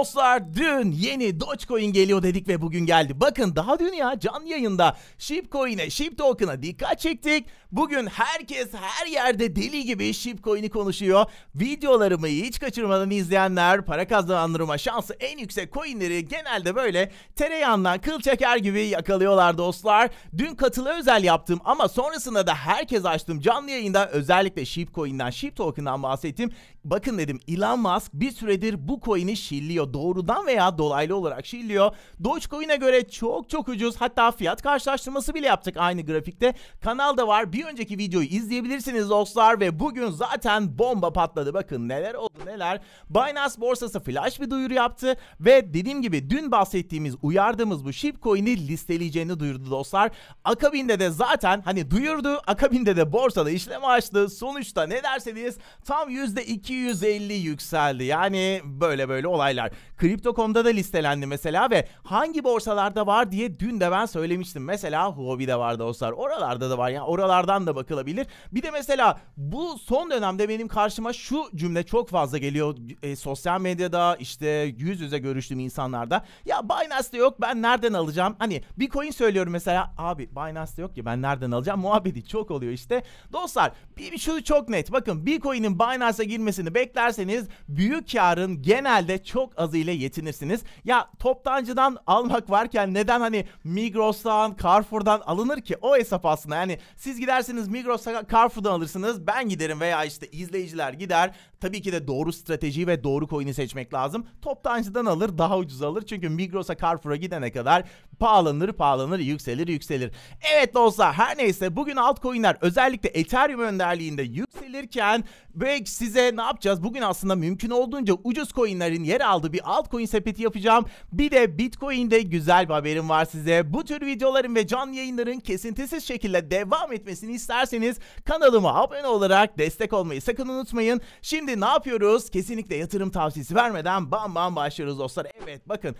Dostlar dün yeni Dogecoin geliyor dedik ve bugün geldi. Bakın daha dün ya canlı yayında Shibcoin'e, Shib Token'a dikkat çektik. Bugün herkes her yerde deli gibi Shibcoin'i konuşuyor. Videolarımı hiç kaçırmadan izleyenler para kazandırma şansı en yüksek coinleri genelde böyle tereyağından kıl çeker gibi yakalıyorlar dostlar. Dün katılı özel yaptım ama sonrasında da herkes açtım canlı yayında, özellikle Shibcoin'den, Shib Token'dan bahsettim. Bakın dedim, Elon Musk bir süredir bu coin'i shilliyor. Doğrudan veya dolaylı olarak shilliyor. Dogecoin'e göre çok ucuz. Hatta fiyat karşılaştırması bile yaptık aynı grafikte. Kanalda var. Bir önceki videoyu izleyebilirsiniz dostlar ve bugün zaten bomba patladı. Bakın neler oldu neler. Binance borsası flash bir duyuru yaptı ve dediğim gibi dün bahsettiğimiz, uyardığımız bu Shibcoin'i listeleyeceğini duyurdu dostlar. Akabinde de zaten hani duyurdu. Akabinde de borsada işlem açtı. Sonuçta ne derseniz tam %250 yükseldi. Yani böyle olaylar. Crypto.com'da da listelendi mesela ve hangi borsalarda var diye dün de ben söylemiştim. Mesela Huobi'de var dostlar. Oralarda da var. Yani oralardan da bakılabilir. Bir de mesela bu son dönemde benim karşıma şu cümle çok fazla geliyor. Sosyal medyada, işte yüz yüze görüştüğüm insanlarda. Ya Binance'de yok, ben nereden alacağım? Hani bir coin söylüyorum mesela. Abi Binance'de yok ki, ben nereden alacağım? Muhabbeti çok oluyor işte. Dostlar şu çok net. Bakın bir coin'in Binance'a girmesini beklerseniz büyük karın genelde çok azıyla yetinirsiniz. Ya toptancıdan almak varken neden hani Migros'tan, Carrefour'dan alınır ki? O hesap aslında. Yani siz gidersiniz Migros'ta, Carrefour'dan alırsınız. Ben giderim veya işte izleyiciler gider. Tabii ki de doğru stratejiyi ve doğru coin'i seçmek lazım. Toptancıdan alır, daha ucuz alır. Çünkü Migros'a, Carrefour'a gidene kadar pahalanır, yükselir. Evet dostlar, her neyse bugün altcoin'ler özellikle Ethereum önderliğinde yükselirken ve size ne yapacağız? Bugün aslında mümkün olduğunca ucuz coin'lerin yer aldığı bir altcoin sepeti yapacağım. Bir de Bitcoin'de güzel bir haberim var size. Bu tür videoların ve canlı yayınların kesintisiz şekilde devam etmesini isterseniz kanalıma abone olarak destek olmayı sakın unutmayın. Şimdi ne yapıyoruz? Kesinlikle yatırım tavsiyesi vermeden bam başlıyoruz dostlar. Evet bakın,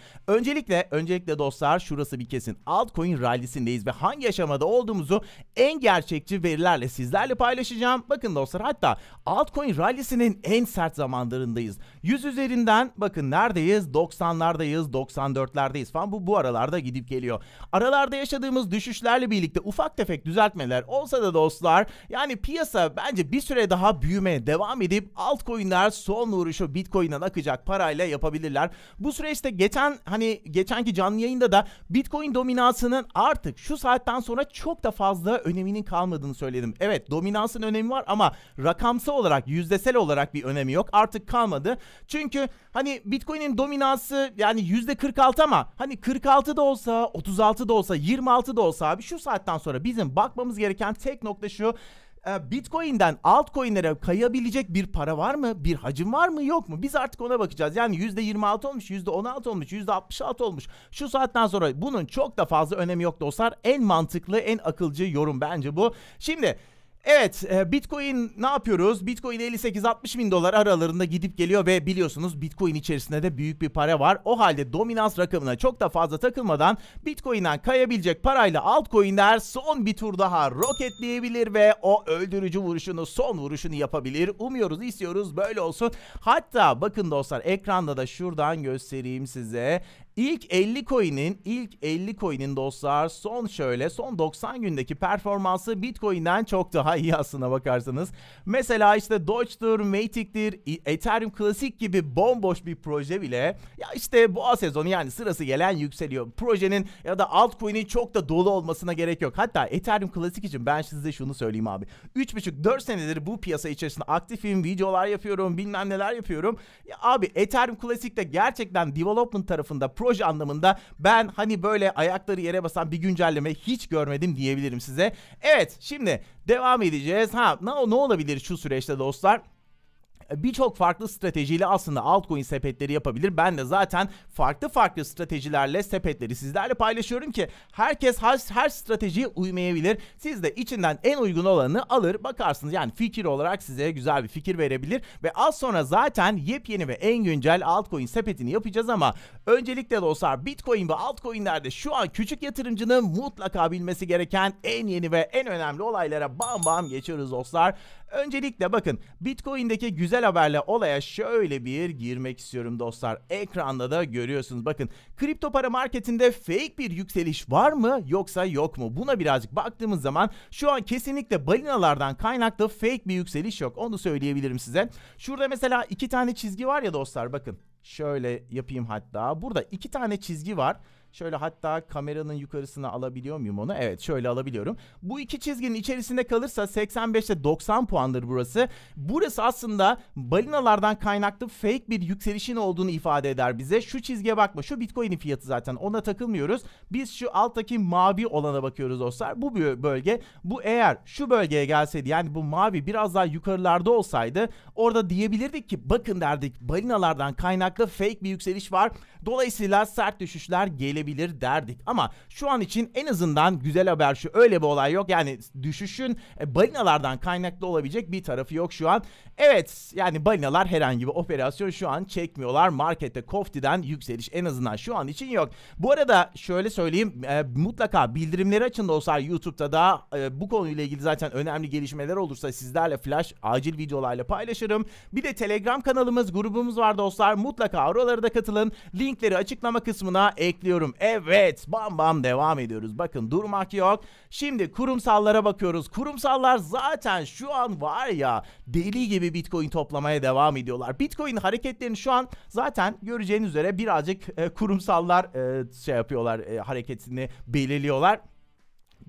öncelikle dostlar şurası bir kesin. Altcoin rallisindeyiz ve hangi aşamada olduğumuzu en gerçekçi verilerle sizlerle paylaşacağım. Bakın dostlar, hatta altcoin rallisinin en sert zamanlarındayız. 100 üzerinden bakın neredeyiz? 90'lardayız, 94'lerdeyiz falan. Bu aralarda gidip geliyor. Aralarda yaşadığımız düşüşlerle birlikte ufak tefek düzeltmeler olsa da dostlar, yani piyasa bence bir süre daha büyümeye devam edip altcoin'ler son vuruşu Bitcoin'den akacak parayla yapabilirler. Bu süreçte geçenki canlı yayında da Bitcoin dominansının artık şu saatten sonra çok da fazla öneminin kalmadığını söyledim. Evet, dominansın önemi var ama rakamsal olarak, yüzdesel olarak bir önemi yok. Artık kalmadı. Çünkü hani Bitcoin'in dominansı yani %46 ama hani 46 da olsa, 36 da olsa, 26 da olsa abi şu saatten sonra bizim bakmamız gereken tek nokta şu: Bitcoin'den altcoin'lere kayabilecek bir para var mı? Bir hacim var mı? Yok mu? Biz artık ona bakacağız. Yani %26 olmuş, %16 olmuş, %66 olmuş. Şu saatten sonra bunun çok da fazla önemi yok dostlar. En mantıklı, en akılcı yorum bence bu. Şimdi evet, Bitcoin ne yapıyoruz? Bitcoin 58-60 bin dolar aralarında gidip geliyor ve biliyorsunuz Bitcoin içerisinde de büyük bir para var. O halde dominans rakamına çok da fazla takılmadan Bitcoin'den kayabilecek parayla altcoin'ler son bir tur daha roketleyebilir ve o öldürücü vuruşunu, son vuruşunu yapabilir. Umuyoruz, istiyoruz böyle olsun. Hatta bakın dostlar, ekranda da şuradan göstereyim size. İlk 50 coin'in dostlar son 90 gündeki performansı Bitcoin'den çok daha iyi aslına bakarsanız. Mesela işte Doge'dur, Matic'tir, Ethereum Classic gibi bomboş bir proje bile ya işte boğa sezonu, yani sırası gelen yükseliyor. Projenin ya da altcoin'in çok da dolu olmasına gerek yok. Hatta Ethereum Classic için ben size şunu söyleyeyim abi. 3,5-4 senedir bu piyasa içerisinde aktifim, videolar yapıyorum, bilmem neler yapıyorum. Ya abi Ethereum Classic'te gerçekten development tarafında, proje anlamında ben hani böyle ayakları yere basan bir güncelleme hiç görmedim diyebilirim size. Evet, şimdi devam edeceğiz. Ne olabilir şu süreçte dostlar? Birçok farklı stratejiyle aslında altcoin sepetleri yapabilir. Ben de zaten farklı stratejilerle sepetleri sizlerle paylaşıyorum ki herkes her stratejiye uymayabilir. Siz de içinden en uygun olanı alır bakarsınız. Yani fikir olarak size güzel bir fikir verebilir ve az sonra zaten yepyeni ve en güncel altcoin sepetini yapacağız ama öncelikle dostlar, Bitcoin ve altcoin'lerde şu an küçük yatırımcının mutlaka bilmesi gereken en yeni ve en önemli olaylara bam geçiyoruz dostlar. Öncelikle bakın, Bitcoin'deki güzel güzel haberle olaya şöyle bir girmek istiyorum dostlar. Ekranda da görüyorsunuz. Bakın, kripto para marketinde fake bir yükseliş var mı yoksa yok mu? Buna birazcık baktığımız zaman şu an kesinlikle balinalardan kaynaklı fake bir yükseliş yok. Onu söyleyebilirim size. Şurada mesela 2 tane çizgi var ya dostlar, bakın. Şöyle yapayım hatta. Burada 2 tane çizgi var. Şöyle hatta kameranın yukarısına alabiliyor muyum onu? Evet, şöyle alabiliyorum. Bu 2 çizginin içerisinde kalırsa 85'te 90 puandır burası. Burası aslında balinalardan kaynaklı fake bir yükselişin olduğunu ifade eder bize. Şu çizgiye bakma. Şu Bitcoin'in fiyatı zaten. Ona takılmıyoruz. Biz şu alttaki mavi olana bakıyoruz dostlar. Bu bölge. Bu eğer şu bölgeye gelseydi, yani bu mavi biraz daha yukarılarda olsaydı, orada diyebilirdik ki bakın derdik, balinalardan kaynaklı fake bir yükseliş var. Dolayısıyla sert düşüşler gelebilir derdik. Ama şu an için en azından güzel haber şu: öyle bir olay yok. Yani düşüşün balinalardan kaynaklı olabilecek bir tarafı yok şu an. Evet, yani balinalar herhangi bir operasyon şu an çekmiyorlar. Markette Kofti'den yükseliş en azından şu an için yok. Bu arada şöyle söyleyeyim, mutlaka bildirimleri açın dostlar. YouTube'da da bu konuyla ilgili zaten önemli gelişmeler olursa sizlerle flash acil videolarla paylaşırım. Bir de Telegram kanalımız, grubumuz var dostlar. Mutlaka oralara da katılın. Linkleri açıklama kısmına ekliyorum. Evet, bam bam devam ediyoruz. Bakın, durmak yok. Şimdi kurumsallara bakıyoruz. Kurumsallar zaten şu an var ya, deli gibi Bitcoin toplamaya devam ediyorlar. Bitcoin hareketlerini şu an zaten göreceğiniz üzere birazcık kurumsallar şey yapıyorlar, hareketini belirliyorlar.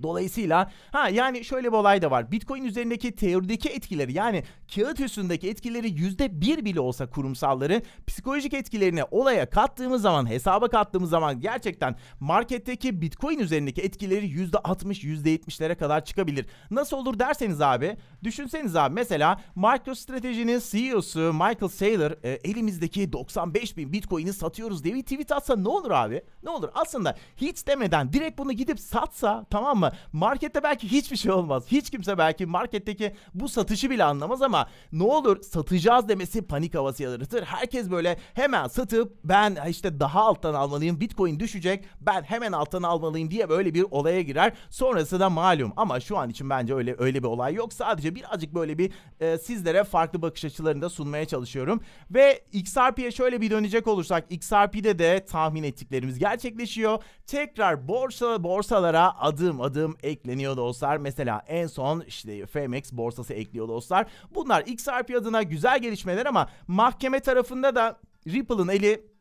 Dolayısıyla yani şöyle bir olay da var. Bitcoin üzerindeki teorideki etkileri, yani kağıt üstündeki etkileri %1 bile olsa kurumsalların psikolojik etkilerini olaya kattığımız zaman, hesaba kattığımız zaman gerçekten marketteki Bitcoin üzerindeki etkileri %60, %70'lere kadar çıkabilir. Nasıl olur derseniz abi, düşünseniz abi, mesela MicroStrategy'nin CEO'su Michael Saylor elimizdeki 95.000 Bitcoin'i satıyoruz diye bir tweet atsa ne olur abi? Ne olur? Aslında hiç demeden direkt bunu gidip satsa, tamam mı? Markette belki hiçbir şey olmaz. Hiç kimse belki marketteki bu satışı bile anlamaz ama ne olur, satacağız demesi panik havası yaratır. Herkes böyle hemen satıp ben işte daha alttan almalıyım, Bitcoin düşecek, ben hemen alttan almalıyım diye böyle bir olaya girer. Sonrası da malum. Ama şu an için bence öyle bir olay yok. Sadece birazcık böyle bir sizlere farklı bakış açılarını da sunmaya çalışıyorum. Ve XRP'ye şöyle bir dönecek olursak, XRP'de de tahmin ettiklerimiz gerçekleşiyor. Tekrar borsalara adım ekleniyor dostlar. Mesela en son işte FMX borsası ekliyor dostlar. Bunlar XRP adına güzel gelişmeler ama mahkeme tarafında da Ripple'ın eli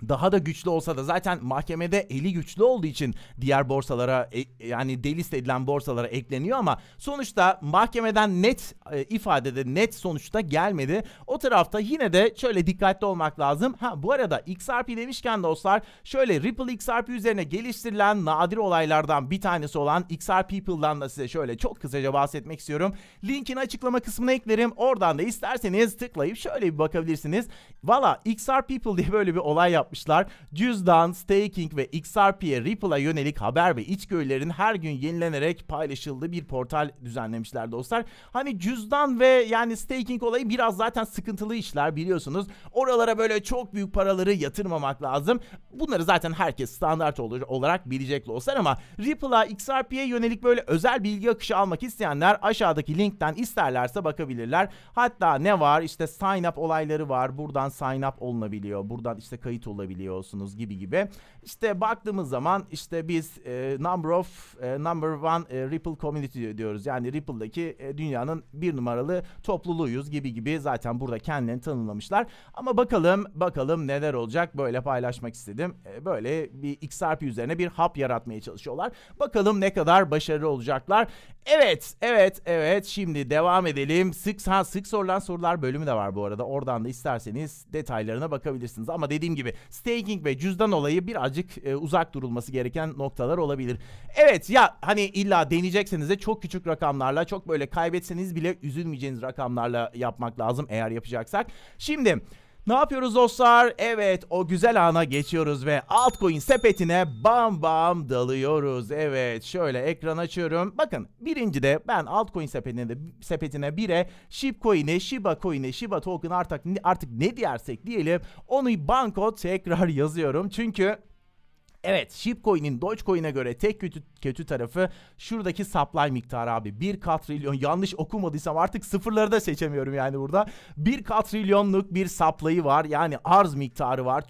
daha da güçlü olsa da, zaten mahkemede eli güçlü olduğu için diğer borsalara yani delist edilen borsalara ekleniyor ama sonuçta mahkemeden net ifadede net sonuçta gelmedi. O tarafta yine de şöyle dikkatli olmak lazım. Bu arada XRP demişken dostlar, şöyle Ripple XRP üzerine geliştirilen nadir olaylardan bir tanesi olan XRP People'dan da size şöyle çok kısaca bahsetmek istiyorum. Linkini açıklama kısmına eklerim. Oradan da isterseniz tıklayıp şöyle bir bakabilirsiniz. Valla XRP People diye böyle bir olay yapmışlar. Cüzdan, staking ve XRP'ye, Ripple'a yönelik haber ve içgörülerin her gün yenilenerek paylaşıldığı bir portal düzenlemişler dostlar. Hani cüzdan ve yani staking olayı biraz zaten sıkıntılı işler, biliyorsunuz. Oralara böyle çok büyük paraları yatırmamak lazım. Bunları zaten herkes standart olarak bilecek dostlar ama Ripple'a, XRP'ye yönelik böyle özel bilgi akışı almak isteyenler aşağıdaki linkten isterlerse bakabilirler. Hatta ne var? İşte sign up olayları var. Buradan sign up olunabiliyor. Buradan işte kayıt olabiliyorsunuz gibi. İşte baktığımız zaman işte biz number one Ripple community diyoruz. Yani Ripple'daki dünyanın bir numaralı topluluğuyuz gibi zaten burada kendilerini tanımlamışlar. Ama bakalım neler olacak, böyle paylaşmak istedim. Böyle bir XRP üzerine bir hap yaratmaya çalışıyorlar. Bakalım ne kadar başarılı olacaklar. Evet. Şimdi devam edelim. Sık sorulan sorular bölümü de var bu arada. Oradan da isterseniz detaylarına bakabilirsiniz. Ama dediğim gibi staking ve cüzdan olayı birazcık uzak durulması gereken noktalar olabilir. Evet ya, hani illa deneyecekseniz de çok küçük rakamlarla, çok böyle kaybetseniz bile üzülmeyeceğiniz rakamlarla yapmak lazım eğer yapacaksak. Şimdi ne yapıyoruz dostlar? Evet, o güzel ana geçiyoruz ve altcoin sepetine bam bam dalıyoruz. Evet, şöyle ekran açıyorum. Bakın, birincide ben altcoin sepetine 1'e Shibcoin'i, Shiba Coin'i, Shiba Token artık ne dersek diyelim, onu banko tekrar yazıyorum. Çünkü Evet, Shipcoin'in Dogecoin'e göre tek kötü tarafı şuradaki supply miktarı abi. 1 katrilyon, yanlış okumadıysam artık sıfırları da seçemiyorum yani burada. 1 katrilyonluk bir supply'ı var. Yani arz miktarı var.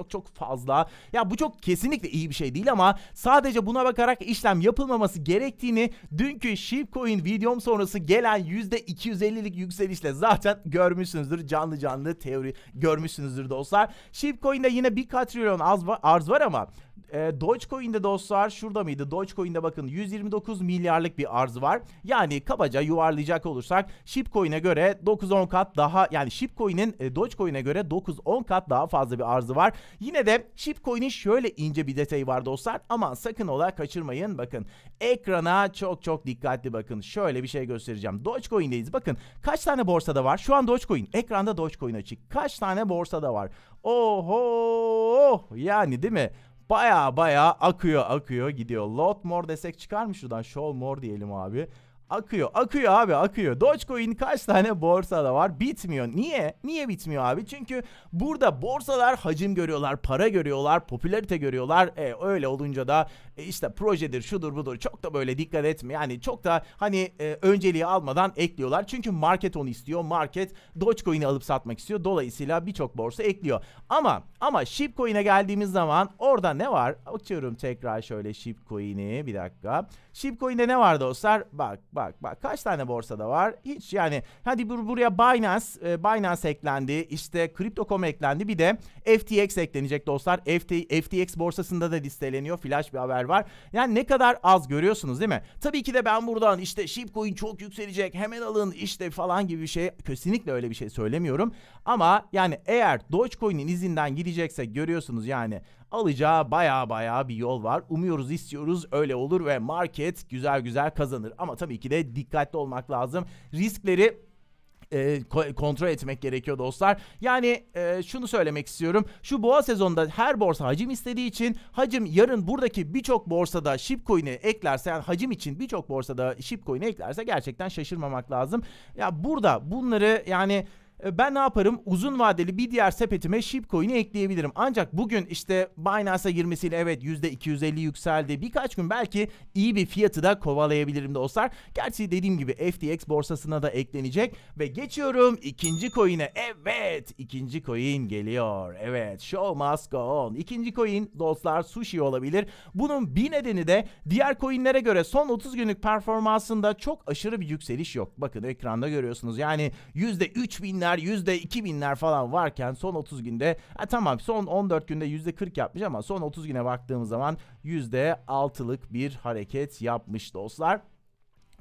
Çok fazla. Ya bu çok kesinlikle iyi bir şey değil ama sadece buna bakarak işlem yapılmaması gerektiğini dünkü Shipcoin videom sonrası gelen %250'lik yükselişle zaten görmüşsünüzdür. Canlı teori görmüşsünüzdür dostlar. Shipcoin'de yine 1 katrilyon arz var ama Dogecoin'de dostlar şurada mıydı? Dogecoin'de bakın 129 milyarlık bir arz var. Yani kabaca yuvarlayacak olursak Shipcoin'e göre 9-10 kat daha, yani Shipcoin'in Dogecoin'e göre 9-10 kat daha fazla bir arzı var. Yine de Shipcoin'in şöyle ince bir detayı var dostlar. Aman sakın ola kaçırmayın. Bakın ekrana çok dikkatli bakın. Şöyle bir şey göstereceğim. Dogecoin'deyiz. Bakın kaç tane borsada var? Şu an Dogecoin. Ekranda Dogecoin açık. Kaç tane borsada var? Oho! Yani değil mi? Baya akıyor gidiyor. Lot more desek çıkar mı şuradan? Show more diyelim abi. Akıyor abi akıyor. Dogecoin kaç tane borsada var? Bitmiyor. Niye bitmiyor abi? Çünkü burada borsalar hacim görüyorlar, para görüyorlar, popülarite görüyorlar. Öyle olunca da işte projedir, şudur budur çok da böyle dikkat etme. Yani çok da hani önceliği almadan ekliyorlar. Çünkü market onu istiyor. Market Dogecoin'i alıp satmak istiyor. Dolayısıyla birçok borsa ekliyor. Ama Shipcoin'e geldiğimiz zaman orada ne var? Açıyorum tekrar şöyle Shipcoin'i. Bir dakika. Shipcoin'de ne var dostlar? Bak. Kaç tane borsada var? Hiç yani. Hadi buraya Binance eklendi. İşte Crypto.com eklendi. Bir de FTX eklenecek dostlar. FTX borsasında da listeleniyor. Flash bir haber var. Yani ne kadar az görüyorsunuz değil mi? Tabii ki de ben buradan işte Shipcoin çok yükselecek, hemen alın işte falan gibi bir şey. Kesinlikle öyle bir şey söylemiyorum. Ama yani eğer Dogecoin'in izinden gidecekse görüyorsunuz yani alacağı baya bir yol var. Umuyoruz, istiyoruz öyle olur ve market güzel kazanır. Ama tabii ki de dikkatli olmak lazım. Riskleri kontrol etmek gerekiyor dostlar. Yani şunu söylemek istiyorum. Şu boğa sezonunda her borsa hacim istediği için hacim yarın buradaki birçok borsada Shipcoin'i eklerse, yani hacim için birçok borsada Shipcoin'i eklerse gerçekten şaşırmamak lazım. Ya burada bunları yani ben ne yaparım? Uzun vadeli bir diğer sepetime Shipcoin'i ekleyebilirim. Ancak bugün işte Binance'a girmesiyle evet %250 yükseldi. Birkaç gün belki iyi bir fiyatı da kovalayabilirim dostlar. Gerçi dediğim gibi FTX borsasına da eklenecek. Ve geçiyorum ikinci coin'e. Evet, ikinci coin geliyor. Evet, show must go on. İkinci coin dostlar Sushi olabilir. Bunun bir nedeni de diğer coin'lere göre son 30 günlük performansında çok aşırı bir yükseliş yok. Bakın ekranda görüyorsunuz. Yani %3000'ler, %2000'ler falan varken son 30 günde tamam son 14 günde %40 yapmış ama son 30 güne baktığımız zaman %6'lık bir hareket yapmış dostlar.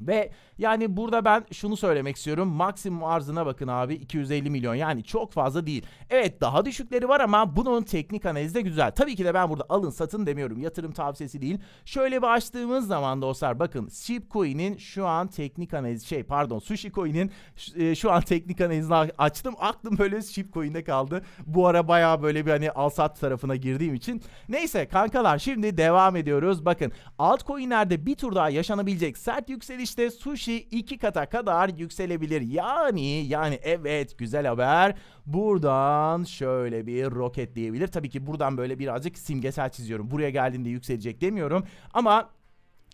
Ve yani burada ben şunu söylemek istiyorum. Maksimum arzına bakın abi, 250 milyon, yani çok fazla değil. Evet, daha düşükleri var ama bunun teknik analizi de güzel. Tabii ki de ben burada alın satın demiyorum. Yatırım tavsiyesi değil. Şöyle bir açtığımız zaman dostlar bakın Shipcoin'in şu an teknik analizi Sushicoin'in şu an teknik analizini açtım. Aklım böyle Shipcoin'de kaldı. Bu ara bayağı böyle bir hani al sat tarafına girdiğim için. Neyse kankalar, şimdi devam ediyoruz. Bakın altcoin'lerde bir tur daha yaşanabilecek sert yükseliş. İşte Sushi 2 kata kadar yükselebilir. Yani evet, güzel haber. Buradan şöyle bir roketleyebilir. Tabii ki buradan böyle birazcık simgesel çiziyorum. Buraya geldiğinde yükselecek demiyorum. Ama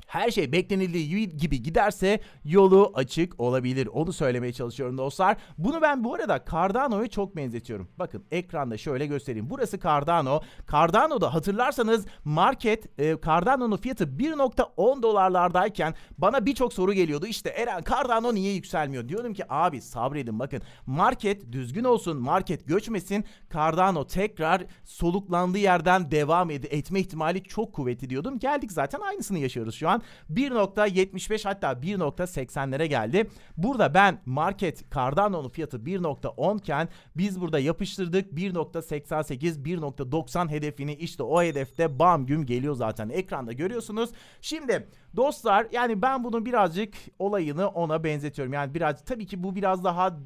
her şey beklenildiği gibi giderse yolu açık olabilir. Onu söylemeye çalışıyorum dostlar. Bunu ben bu arada Cardano'ya çok benzetiyorum. Bakın ekranda şöyle göstereyim. Burası Cardano. Cardano'da hatırlarsanız market Cardano'nun fiyatı 1.10 dolarlardayken bana birçok soru geliyordu. İşte Eren, Cardano niye yükselmiyor? Diyorum ki abi sabredin, bakın. Market düzgün olsun, market göçmesin. Cardano tekrar soluklandığı yerden devam etme ihtimali çok kuvvetli diyordum. Geldik zaten aynısını yaşıyoruz şu an. 1.75 hatta 1.80'lere geldi. Burada ben market Cardano'nun fiyatı 1.10 iken biz burada yapıştırdık 1.88 1.90 hedefini. İşte o hedefte bam güm geliyor zaten, ekranda görüyorsunuz. Şimdi dostlar yani ben bunun birazcık olayını ona benzetiyorum. Yani biraz, tabii ki bu biraz daha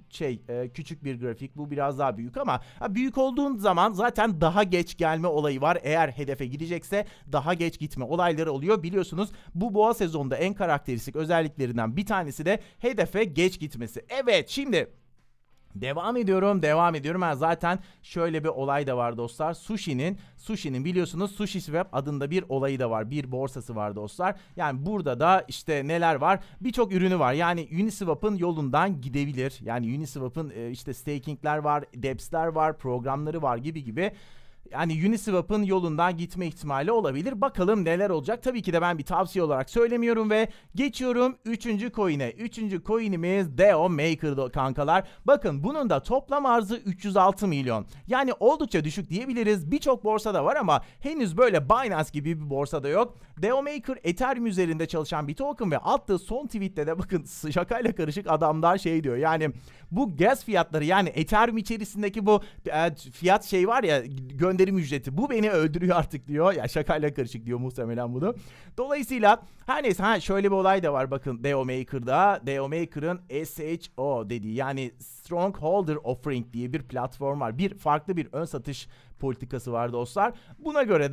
küçük bir grafik, bu biraz daha büyük ama büyük olduğun zaman zaten daha geç gelme olayı var. Eğer hedefe gidecekse daha geç gitme olayları oluyor biliyorsunuz. Bu boğa sezonunda en karakteristik özelliklerinden bir tanesi de hedefe geç gitmesi. Evet, şimdi Devam ediyorum, devam ediyorum. Ha, zaten şöyle bir olay da var dostlar. Sushi'nin biliyorsunuz SushiSwap adında bir olayı da var. Bir borsası var dostlar. Yani burada da işte neler var? Birçok ürünü var. Yani Uniswap'ın yolundan gidebilir. Yani Uniswap'ın işte staking'ler var, dAps'ler var, programları var gibi gibi. Yani Uniswap'ın yolundan gitme ihtimali olabilir. Bakalım neler olacak. Tabii ki de ben bir tavsiye olarak söylemiyorum ve geçiyorum 3. coin'e. 3. coin'imiz DEO Maker kankalar. Bakın bunun da toplam arzı 306 milyon. Yani oldukça düşük diyebiliriz. Birçok borsada var ama henüz böyle Binance gibi bir borsada yok. DEO Maker Ethereum üzerinde çalışan bir token ve attığı son tweette de bakın şakayla karışık adamlar şey diyor. Yani bu gas fiyatları, yani Ethereum içerisindeki bu fiyat şey var ya, gönderim ücreti, bu beni öldürüyor artık diyor. Ya şakayla karışık diyor muhtemelen bunu. Dolayısıyla her neyse, şöyle bir olay da var bakın DEO Maker'da. DEO Maker'ın SHO dediği, yani Strongholder Offering diye bir platform var. Bir farklı bir ön satış politikası var dostlar. Buna göre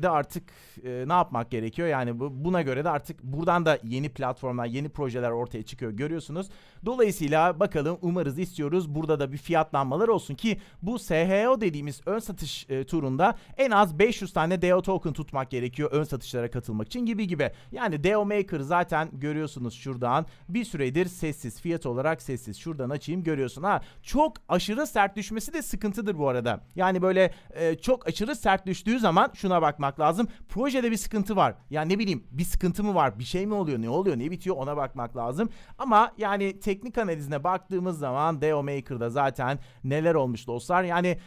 de artık ne yapmak gerekiyor? Yani buna göre de artık buradan da yeni platformlar, yeni projeler ortaya çıkıyor, görüyorsunuz. Dolayısıyla bakalım, umarız, istiyoruz burada da bir fiyatlanmalar olsun ki bu SHO dediğimiz ön satış turunda en az 500 tane DEO token tutmak gerekiyor ön satışlara katılmak için gibi. Yani DEO Maker zaten görüyorsunuz şuradan bir süredir sessiz, fiyat olarak sessiz. Şuradan açayım, görüyorsun. Çok aşırı sert düşmesi de sıkıntıdır bu arada. Yani böyle çok aşırı sert düştüğü zaman şuna bakmak lazım. Projede bir sıkıntı var. Yani ne bileyim, bir sıkıntı mı var? Bir şey mi oluyor? Ne oluyor? Ne bitiyor? Ona bakmak lazım. Ama yani teknik analizine baktığımız zaman DEO Maker'da zaten neler olmuş dostlar. Yani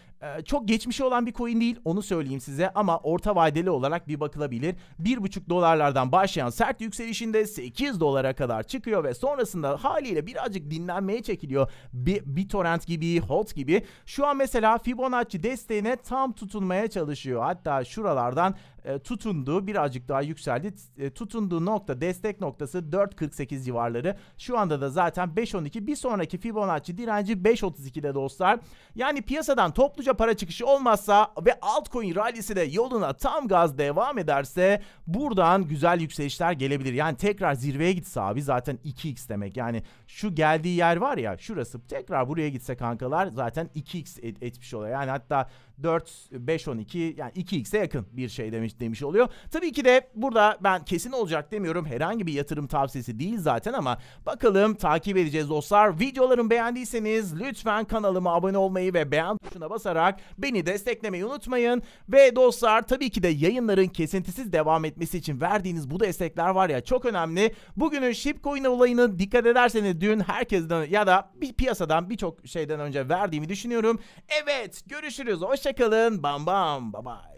çok geçmişi olan bir coin değil, onu söyleyeyim size, ama orta vadeli olarak bir bakılabilir. 1,5 dolarlardan başlayan sert yükselişinde 8 dolara kadar çıkıyor ve sonrasında haliyle birazcık dinlenmeye çekiliyor. BitTorrent gibi, HOT gibi. Şu an mesela Fibonacci desteğine tam tutunmaya çalışıyor. Hatta şuralardan tutundu, birazcık daha yükseldi. Tutunduğu nokta, destek noktası 4.48 civarları. Şu anda da zaten 5.12, bir sonraki Fibonacci direnci 5.32'de dostlar. Yani piyasadan topluca para çıkışı olmazsa ve altcoin rallisi de yoluna tam gaz devam ederse buradan güzel yükselişler gelebilir. Yani tekrar zirveye gitse abi, zaten 2x demek. Yani şu geldiği yer var ya, şurası, tekrar buraya gitse kankalar zaten 2x etmiş oluyor. Yani hatta 4, 5, 12, yani 2x'e yakın bir şey demiş oluyor. Tabii ki de burada ben kesin olacak demiyorum. Herhangi bir yatırım tavsiyesi değil zaten, ama bakalım, takip edeceğiz dostlar. Videolarımı beğendiyseniz lütfen kanalıma abone olmayı ve beğen tuşuna basarak beni desteklemeyi unutmayın. Ve dostlar, tabii ki de yayınların kesintisiz devam etmesi için verdiğiniz bu destekler var ya, çok önemli. Bugünün Shipcoin olayını dikkat ederseniz dün herkesten ya da bir piyasadan birçok şeyden önce verdiğimi düşünüyorum. Evet, görüşürüz. Hoşçakalın. Bam bam. Bye bye.